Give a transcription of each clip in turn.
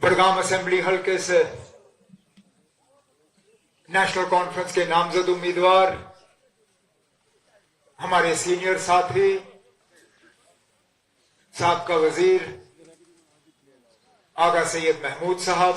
Budgam assembly हल्के से national conference के नामजद उम्मीदवार हमारे सीनियर साथी साबका वजीर आगा सैयद महमूद साहब,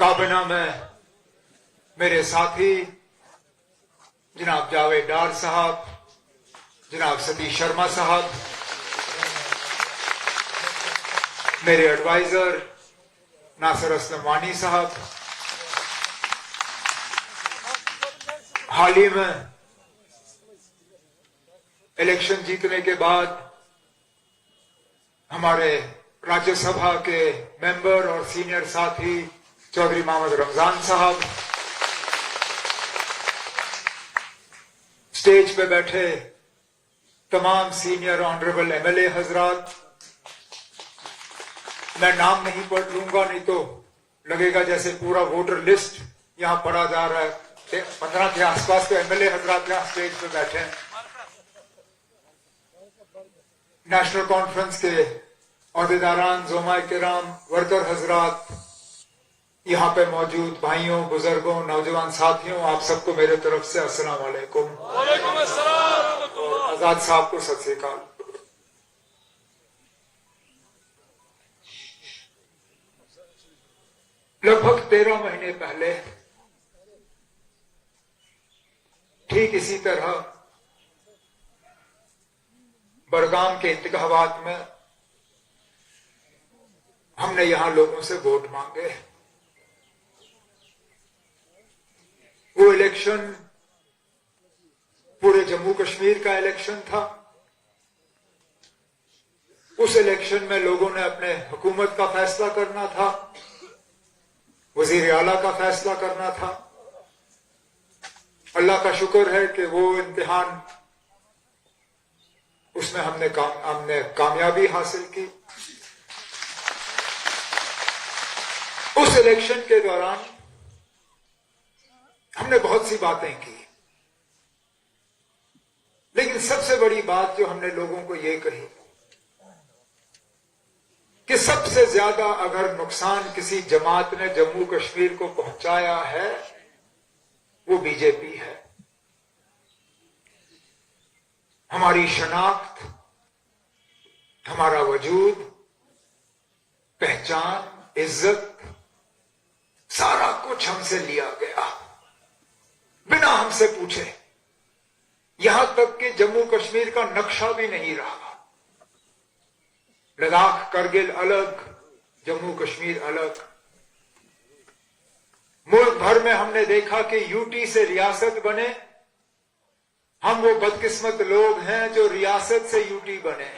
काबिना में मेरे साथी जनाब जावेद डार साहब, जनाब सतीश शर्मा साहब, मेरे एडवाइजर नासिर असलम वानी साहब, हाल ही में इलेक्शन जीतने के बाद हमारे राज्यसभा के मेंबर और सीनियर साथी चौधरी मोहम्मद रमजान साहब, स्टेज पे बैठे तमाम सीनियर ऑनरेबल एमएलए हजरात, मैं नाम नहीं पढ़ लूंगा नहीं तो लगेगा जैसे पूरा वोटर लिस्ट यहां पढ़ा जा रहा है। 15 के आसपास तो एमएलए हजरात यहां स्टेज पे बैठे हैं। नेशनल कॉन्फ्रेंस के अहदेदारान, ज़ुमाए किराम, वर्कर हजरात, यहां पे मौजूद भाइयों, बुजुर्गों, नौजवान साथियों, आप सबको मेरे तरफ से अस्सलाम वालेकुम। वालेकुम अस्सलाम। आजाद साहब को सत श्री अकाल। लगभग 13 महीने पहले ठीक इसी तरह बड़गाम के इंतखाबात में हमने यहां लोगों से वोट मांगे। वो इलेक्शन पूरे जम्मू कश्मीर का इलेक्शन था। उस इलेक्शन में लोगों ने अपने हुकूमत का फैसला करना था, वजीर आला का फैसला करना था। अल्लाह का शुक्र है कि वो इम्तिहान उसमें हमने कामयाबी हासिल की। उस इलेक्शन के दौरान हमने बहुत सी बातें की, लेकिन सबसे बड़ी बात जो हमने लोगों को ये कही कि सबसे ज्यादा अगर नुकसान किसी जमात ने जम्मू कश्मीर को पहुंचाया है वो बीजेपी है। हमारी शनाख्त, हमारा वजूद, पहचान, इज्जत, सारा कुछ हमसे लिया गया बिना हमसे पूछे। यहां तक कि जम्मू कश्मीर का नक्शा भी नहीं रहा। लद्दाख, करगिल अलग, जम्मू कश्मीर अलग। मुल्क भर में हमने देखा कि यूटी से रियासत बने। हम वो बदकिस्मत लोग हैं जो रियासत से यूटी बने।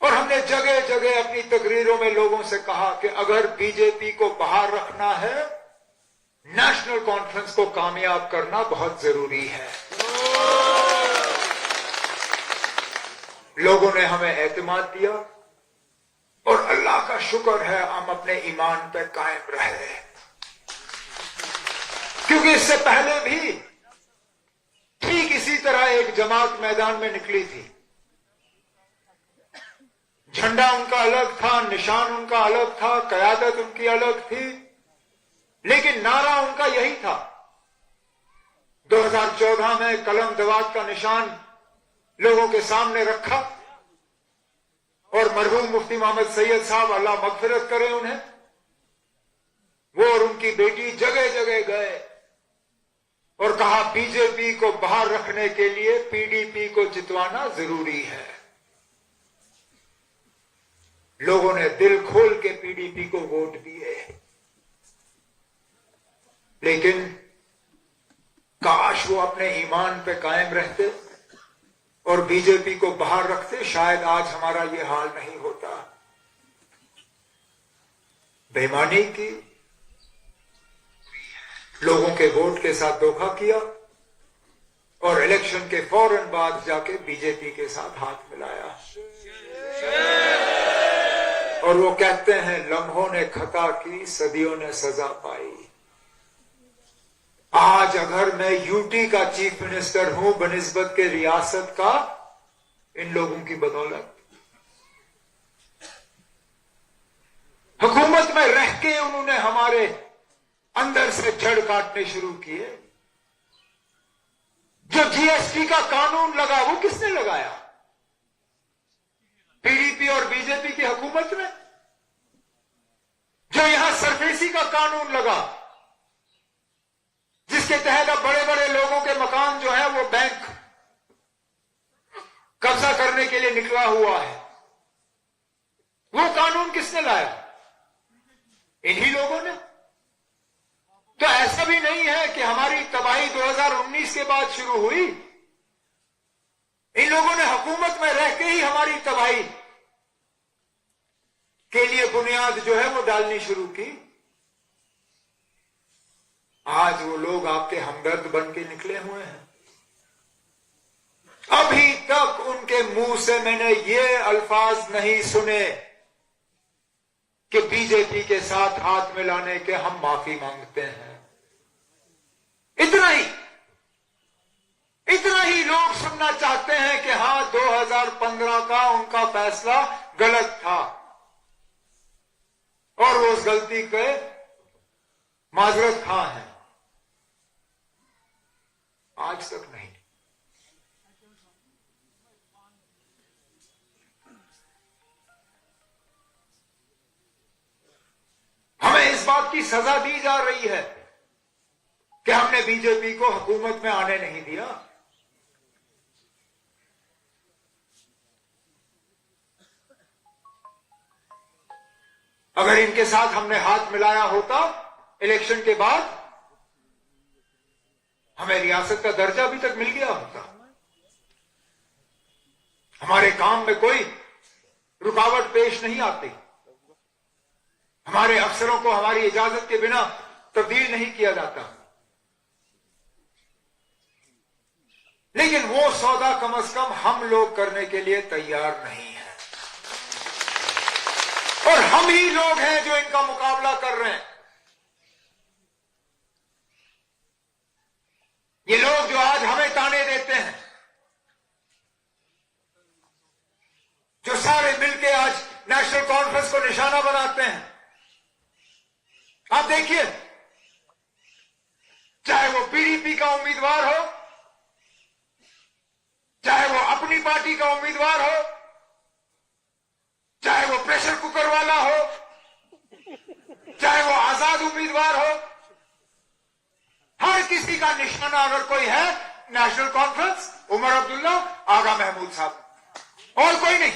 और हमने जगह जगह अपनी तकरीरों में लोगों से कहा कि अगर बीजेपी को बाहर रखना है, नेशनल कॉन्फ्रेंस को कामयाब करना बहुत जरूरी है। लोगों ने हमें एतमाद दिया और अल्लाह का शुक्र है हम अपने ईमान पे कायम रहे। क्योंकि इससे पहले भी ठीक इसी तरह एक जमात मैदान में निकली थी। झंडा उनका अलग था, निशान उनका अलग था, कयादत उनकी अलग थी, लेकिन नारा उनका यही था। 2014 में कलम दवात का निशान लोगों के सामने रखा और मरहूम मुफ्ती मोहम्मद सैयद साहब, अल्लाह मगफिरत करे उन्हें, वो और उनकी बेटी जगह जगह गए और कहा बीजेपी को बाहर रखने के लिए पीडीपी को जितवाना जरूरी है। लोगों ने दिल खोल के पीडीपी को वोट दिए, लेकिन काश वो अपने ईमान पे कायम रहते और बीजेपी को बाहर रखते, शायद आज हमारा ये हाल नहीं होता। बेईमानी की, लोगों के वोट के साथ धोखा किया और इलेक्शन के फौरन बाद जाके बीजेपी के साथ हाथ मिलाया। और वो कहते हैं लम्हों ने खता की, सदियों ने सजा पाई। आज अगर मैं यूटी का चीफ मिनिस्टर हूं बनिस्बत के रियासत का, इन लोगों की बदौलत। हुकूमत में रह के उन्होंने हमारे अंदर से जड़ काटने शुरू किए। जो जीएसटी का कानून लगा वो किसने लगाया? पीडीपी और बीजेपी की हुकूमत में। जो यहां सरफेसी का कानून लगा, जिसके तहत अब बड़े बड़े लोगों के मकान जो है वो बैंक कब्जा करने के लिए निकला हुआ है, वो कानून किसने लाया? इन्हीं लोगों ने। तो ऐसा भी नहीं है कि हमारी तबाही 2019 के बाद शुरू हुई। इन लोगों ने हुकूमत में रह के ही हमारी तबाही के लिए बुनियाद जो है वो डालनी शुरू की। आज वो लोग आपके हमदर्द बन के निकले हुए हैं। अभी तक उनके मुंह से मैंने ये अल्फाज नहीं सुने कि बीजेपी के साथ हाथ मिलाने के हम माफी मांगते हैं। इतना ही लोग सुनना चाहते हैं कि हां 2015 का उनका फैसला गलत था और वो उस गलती के माजरत खां हैं। आज तक नहीं। हमें इस बात की सजा दी जा रही है कि हमने बीजेपी को हुकूमत में आने नहीं दिया। अगर इनके साथ हमने हाथ मिलाया होता इलेक्शन के बाद, हमें रियासत का दर्जा अभी तक मिल गया होता। हमारे काम में कोई रुकावट पेश नहीं आती। हमारे अफसरों को हमारी इजाजत के बिना तब्दील नहीं किया जाता। लेकिन वो सौदा कम से कम हम लोग करने के लिए तैयार नहीं है, और हम ही लोग हैं जो इनका मुकाबला कर रहे हैं। ये लोग जो आज हमें ताने देते हैं, जो सारे मिलके आज नेशनल कॉन्फ्रेंस को निशाना बनाते हैं, आप देखिए, चाहे वो पीडीपी का उम्मीदवार हो, चाहे वो अपनी पार्टी का उम्मीदवार हो, चाहे वो प्रेशर कुकर वाला हो, चाहे वो आजाद उम्मीदवार हो, हर किसी का निशाना अगर कोई है, नेशनल कॉन्फ्रेंस, उमर अब्दुल्ला, आगा महमूद साहब, और कोई नहीं।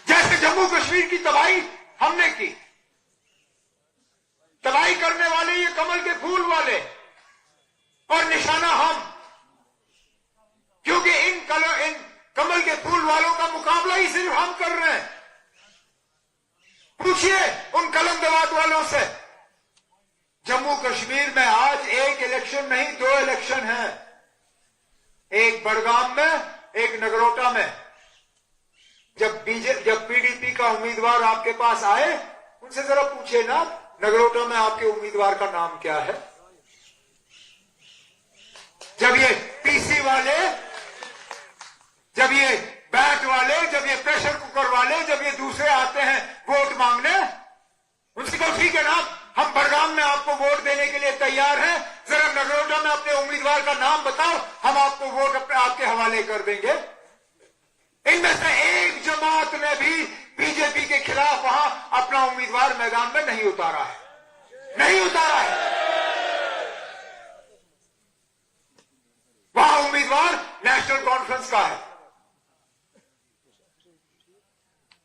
जैसे जम्मू कश्मीर की तबाही हमने की, तबाही करने वाले ये कमल के फूल वाले, और निशाना हम, क्योंकि इन कमल के फूल वालों का मुकाबला ही सिर्फ हम कर रहे हैं। पूछिए उन कलम दवात वालों से, जम्मू कश्मीर में आज एक इलेक्शन नहीं, 2 इलेक्शन हैं, एक बड़गाम में, एक नगरोटा में। जब पीडीपी का उम्मीदवार आपके पास आए, उनसे जरा पूछिए ना, नगरोटा में आपके उम्मीदवार का नाम क्या है? जब ये पीसी वाले, जब ये बैट वाले, जब ये प्रेशर कुकर वाले, जब ये दूसरे आते हैं वोट मांगने, उनसे कहो ठीक है ना, हम बड़गाम में आपको वोट देने के लिए तैयार हैं, जरा नगरोटा में अपने उम्मीदवार का नाम बताओ, हम आपको वोट आपके हवाले कर देंगे। इनमें से एक जमात ने भी बीजेपी के खिलाफ वहां अपना उम्मीदवार मैदान में नहीं उतारा है, नहीं उतारा है। वहां उम्मीदवार नेशनल कॉन्फ्रेंस का है,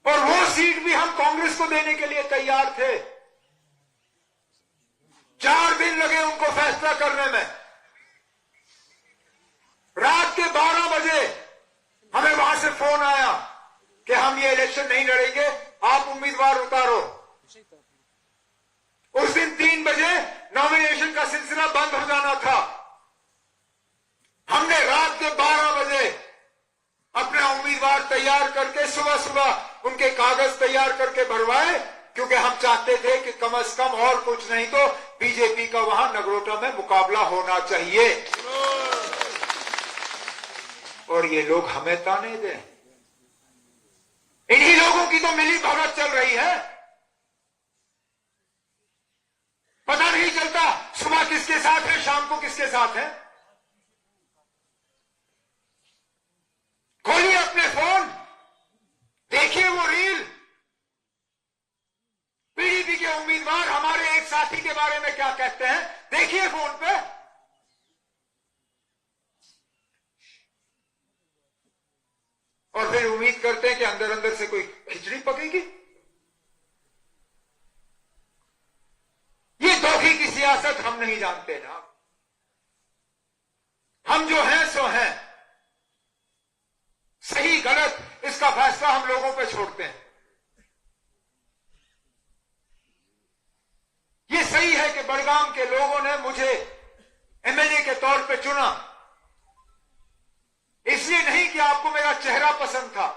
और वो सीट भी हम कांग्रेस को देने के लिए तैयार थे। 4 दिन लगे उनको फैसला करने में। रात के 12 बजे हमें वहां से फोन आया कि हम ये इलेक्शन नहीं लड़ेंगे, आप उम्मीदवार उतारो। उस दिन 3 बजे नॉमिनेशन का सिलसिला बंद हो जाना था। हमने रात के 12 बजे अपना उम्मीदवार तैयार करके सुबह सुबह उनके कागज तैयार करके भरवाए, क्योंकि हम चाहते थे कि कम से कम और कुछ नहीं तो बीजेपी का वहां नगरोटा में मुकाबला होना चाहिए। और ये लोग हमें ताने दें। इन्हीं लोगों की तो मिली भगत चल रही है। पता नहीं चलता सुबह किसके साथ है, शाम को किसके साथ है। खोलिए अपने फोन, देखिए वो रील। पीडीपी के उम्मीदवार हमारे एक साथी के बारे में क्या कहते हैं, देखिए फोन पे। और फिर उम्मीद करते हैं कि अंदर अंदर से कोई खिचड़ी पकेगी। ये धोखे की सियासत हम नहीं जानते ना। हम जो हैं सो हैं, सही गलत इसका फैसला हम लोगों पे छोड़ते हैं। ये सही है कि बड़गाम के लोगों ने मुझे एमएलए के तौर पे चुना, इसलिए नहीं कि आपको मेरा चेहरा पसंद था,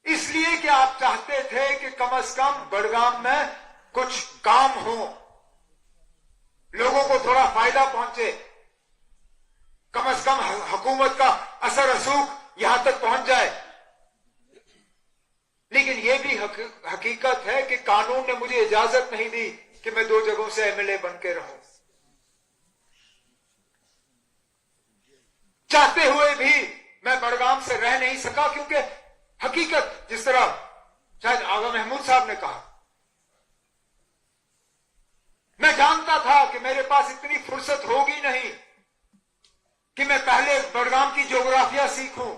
इसलिए कि आप चाहते थे कि कम से कम बड़गाम में कुछ काम हो, लोगों को थोड़ा फायदा पहुंचे, कम से कम हुकूमत का असर रसूख यहां तक पहुंच जाए। लेकिन यह भी हकीकत है कि कानून ने मुझे इजाजत नहीं दी कि मैं 2 जगहों से एमएलए बन के रहूं। चाहते हुए भी मैं बड़गाम से रह नहीं सका, क्योंकि हकीकत जिस तरह शायद आगा महमूद साहब ने कहा, मैं जानता था कि मेरे पास इतनी फुर्सत होगी नहीं कि मैं पहले बड़गाम की ज्योग्राफिया सीखूं,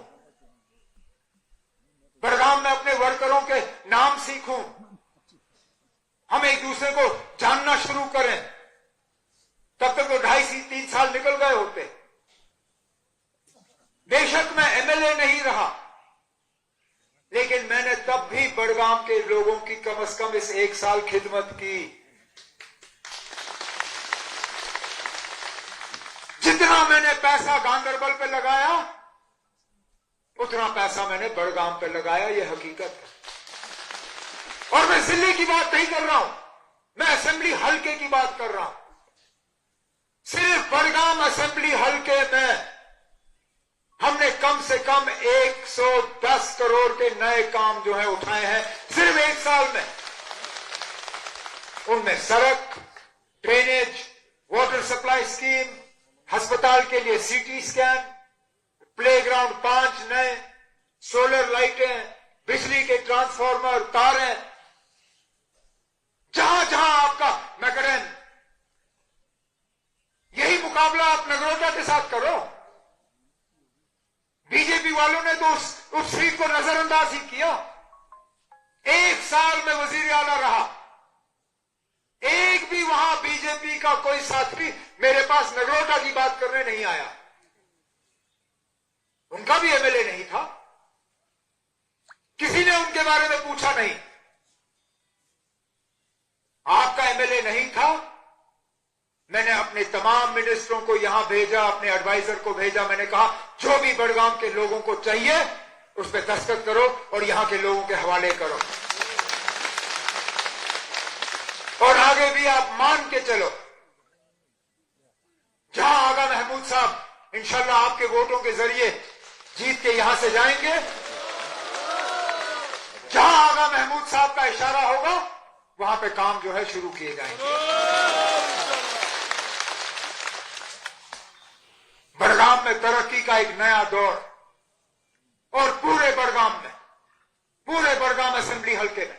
बड़गाम में अपने वर्करों के नाम सीखूं, हम एक दूसरे को जानना शुरू करें। तब तक तो 2.5-3 साल निकल गए होते। बेशक मैं एमएलए नहीं रहा, लेकिन मैंने तब भी बड़गाम के लोगों की कम से कम इस 1 साल खिदमत की। जितना मैंने पैसा गांदरबल पे लगाया, उतना पैसा मैंने बड़गाम पे लगाया, यह हकीकत है। और मैं जिले की बात नहीं कर रहा हूं, मैं असेंबली हलके की बात कर रहा हूं। सिर्फ बड़गाम असेंबली हलके में हमने कम से कम 110 करोड़ के नए काम जो है उठाए हैं सिर्फ 1 साल में। उनमें सड़क, ड्रेनेज, वाटर सप्लाई स्कीम, अस्पताल के लिए सीटी स्कैन, प्लेग्राउंड 5 नए, सोलर लाइटें, बिजली के ट्रांसफार्मर, तारें, जहां जहां आपका मैकडेन। यही मुकाबला आप नगरोटा के साथ करो। बीजेपी वालों ने तो उस सीट को नजरअंदाज ही किया। 1 साल में वजीर आला रहा, एक भी वहां बीजेपी का कोई साथी मेरे पास नगरोटा की बात करने नहीं आया। उनका भी एमएलए नहीं था, किसी ने उनके बारे में पूछा नहीं। आपका एमएलए नहीं था, मैंने अपने तमाम मिनिस्टरों को यहां भेजा, अपने एडवाइजर को भेजा। मैंने कहा जो भी बड़गाम के लोगों को चाहिए उस पर दस्तखत करो और यहां के लोगों के हवाले करो। और आगे भी आप मान के चलो, जहां आगा महमूद साहब इंशाल्लाह आपके वोटों के जरिए जीत के यहां से जाएंगे, जहां आगा महमूद साहब का इशारा होगा वहां पे काम जो है शुरू किए जाएंगे। बड़गाम में तरक्की का एक नया दौर, और पूरे बड़गाम असेंबली हलके में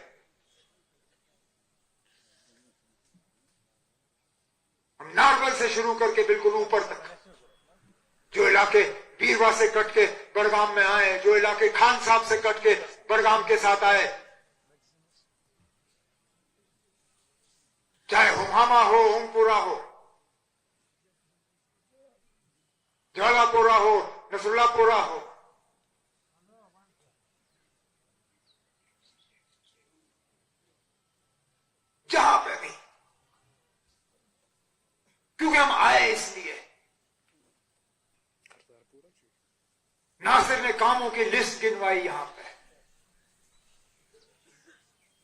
हम नारवल से शुरू करके बिल्कुल ऊपर तक, जो इलाके बीरवा से कट के बड़गाम में आए, जो इलाके खान साहब से कट के बड़गाम के साथ आए, चाहे हुमामा हो, ओमपुरा हो, ज्वालापुरा हो, नसरुल्लापुरा हो, जहां पे भी, क्योंकि हम आए इसलिए। नासिर ने कामों की लिस्ट गिनवाई यहां पे,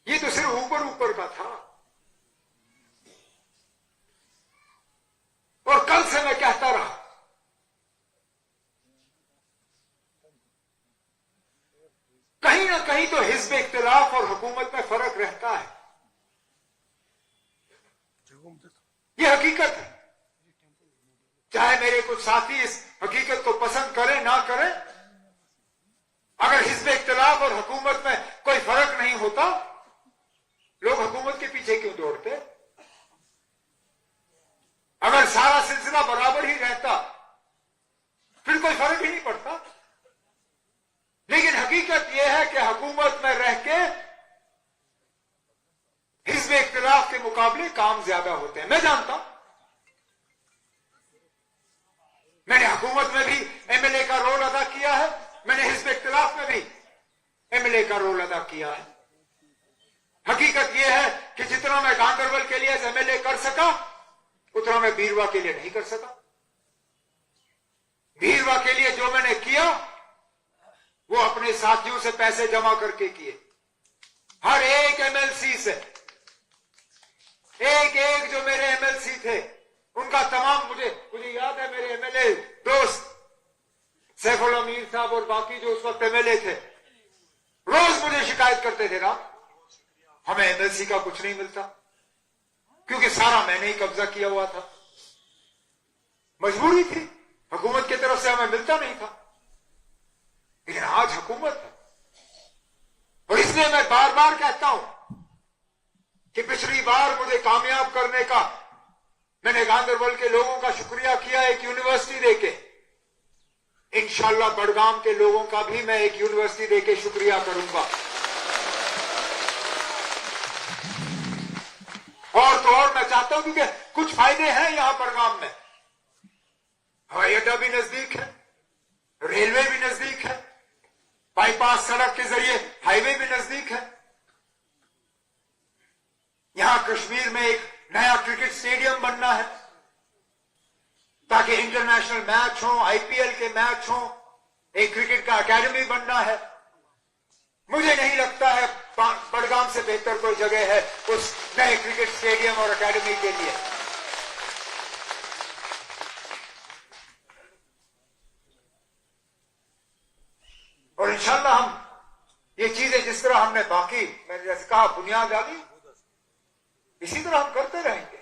ये तो सिर्फ ऊपर का था। और कल से मैं कहता रहा कहीं तो हिज़्ब इख्तिलाफ और हुकूमत में फर्क रहता है, ये हकीकत है। चाहे मेरे कुछ साथी इस हकीकत को पसंद करें ना करें, अगर हिज़्ब इख्तिलाफ और हुकूमत में कोई फर्क नहीं होता, लोग हुकूमत के पीछे क्यों दौड़ते? अगर सारा सिलसिला बराबर ही रहता फिर कोई फर्क ही नहीं पड़ता। लेकिन हकीकत यह है कि हुकूमत में रह के हिज़्ब इख्तिलाफ के मुकाबले काम ज्यादा होते हैं। मैं जानता हूं, मैंने हुकूमत में भी एमएलए का रोल अदा किया है, मैंने हिज़्ब इख्तिलाफ में भी एमएलए का रोल अदा किया है। हकीकत यह है कि जितना मैं गांधरबल के लिए एमएलए कर सका, उतना मैं बीरवा के लिए नहीं कर सका। बीरवा के लिए जो मैंने किया वो अपने साथियों से पैसे जमा करके किए। हर एक एमएलसी से, एक एक जो मेरे एमएलसी थे उनका तमाम, मुझे याद है मेरे एमएलए दोस्त सैफुल अमीर साहब और बाकी जो उस वक्त एमएलए थे, रोज मुझे शिकायत करते थे ना, हमें एमएलसी का कुछ नहीं मिलता, क्योंकि सारा मैंने ही कब्जा किया हुआ था। मजबूरी थी, हुकूमत की तरफ से हमें मिलता नहीं था। लेकिन आज हुकूमत है, और इसलिए मैं बार बार कहता हूं कि पिछली बार मुझे कामयाब करने का मैंने गांधरबल के लोगों का शुक्रिया किया एक यूनिवर्सिटी देके। इंशाअल्लाह बड़गाम के लोगों का भी मैं एक यूनिवर्सिटी देके शुक्रिया करूंगा। और तो और मैं चाहता हूं, क्योंकि कुछ फायदे हैं यहां बड़गाम में। हवाई अड्डा भी नजदीक है, रेलवे भी नजदीक है, बाईपास सड़क के जरिए हाईवे भी नजदीक है। यहां कश्मीर में एक नया क्रिकेट स्टेडियम बनना है ताकि इंटरनेशनल मैच हो, आईपीएल के मैच हो, एक क्रिकेट का एकेडमी बनना है। मुझे नहीं लगता है बड़गाम से बेहतर कोई जगह है उस नए क्रिकेट स्टेडियम और एकेडमी के लिए। और इंशाल्लाह हम ये चीजें जिस तरह हमने बाकी, मैंने जैसे कहा, बुनियाद डाली, इसी तरह हम करते रहेंगे।